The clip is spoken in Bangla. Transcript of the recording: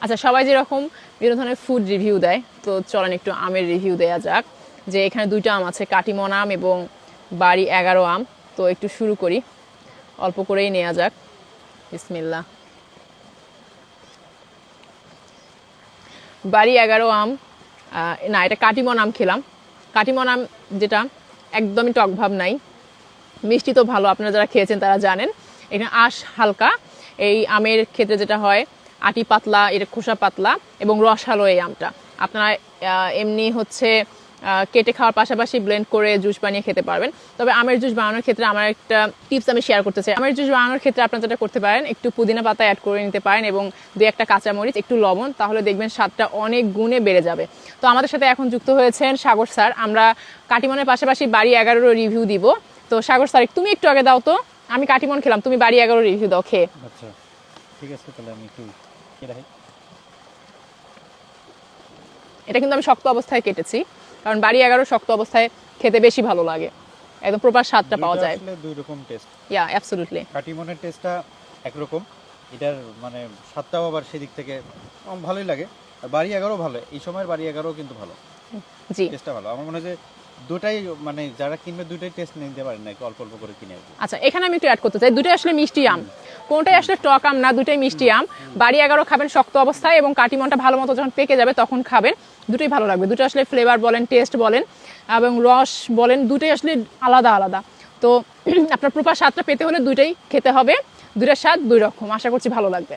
আচ্ছা, সবাই যেরকম বিভিন্ন ধরনের ফুড রিভিউ দেয়, তো চলেন একটু আমের রিভিউ দেওয়া যাক। যে এখানে দুইটা আম আছে, কাটিমন আম এবং বাড়ি 11 আম। তো একটু শুরু করি, অল্প করেই নেওয়া যাক। বিসমিল্লাহ। বাড়ি 11 আম, না এটা কাটিমন আম খেলাম। কাটিমন আম যেটা একদমই টক ভাব নাই, মিষ্টি তো ভালো, আপনারা যারা খেয়েছেন তারা জানেন। এখানে আঁশ হালকা, এই আমের ক্ষেত্রে যেটা হয় আটি পাতলা, এটা খোসা পাতলা এবং রসালো এই আমটা। আপনারা এমনি হচ্ছে কেটে খাওয়ার পাশাপাশি ব্লেন্ড করে জুস বানিয়ে খেতে পারবেন। তবে আমের জুস বানানোর ক্ষেত্রে আমার একটা টিপস আমি শেয়ার করতে চাই। আমের জুস বানানোর ক্ষেত্রে আপনারা যেটা করতে পারেন, একটু পুদিনা পাতা অ্যাড করে নিতে পারেন এবং 2-1টা কাঁচামরিচ, একটু লবণ, তাহলে দেখবেন স্বাদটা অনেক গুণে বেড়ে যাবে। তো আমাদের সাথে এখন যুক্ত হয়েছেন সাগর স্যার। আমরা কাটিমনের পাশাপাশি বাড়ি 11 রিভিউ দিব। তো সাগর স্যার, তুমি একটু আগে দাও তো, আমি কাটিমন খেলাম, তুমি বাড়ি 11 রিভিউ দাও খেয়ে। আচ্ছা ঠিক আছে, তাহলে আমি একটু এটা কিন্তু আমি শক্ত অবস্থায় কেটেছি, কারণ বাড়ি 11 শক্ত অবস্থায় খেতে বেশি ভালো লাগে, একদম প্রপার স্বাদটা পাওয়া যায়। আসলে দুই রকম টেস্ট। ইয়া অ্যাবসলিউটলি। কাটিমনের টেস্টটা একরকম, এটার মানে স্বাদটাও আবার সেদিক থেকে ভালোই লাগে। আর বাড়ি 11 ভালো, এই সময়ের বাড়ি 11 কিন্তু ভালো, জি টেস্টটা ভালো। আমার মনে হয় যে দুটাই মানে যারা কিনবে দুটাই টেস্ট নিতে পারেন না, একটু অল্প অল্প করে কিনে। আচ্ছা, এখানে আমি একটু অ্যাড করতে চাই, দুটোই আসলে মিষ্টি আম, কোনটাই আসলে টক আম না, দুটোই মিষ্টি আম। বাড়ি 11 খাবেন শক্ত অবস্থায় এবং কাটিমনটা ভালো মতো যখন পেকে যাবে তখন খাবেন, দুটোই ভালো লাগবে। দুটো আসলে ফ্লেভার বলেন, টেস্ট বলেন এবং রস বলেন, দুটোই আসলে আলাদা আলাদা। তো আপনার প্রপার স্বাদটা পেতে হলে দুটোই খেতে হবে, দুটোর স্বাদ দুই রকম। আশা করছি ভালো লাগবে।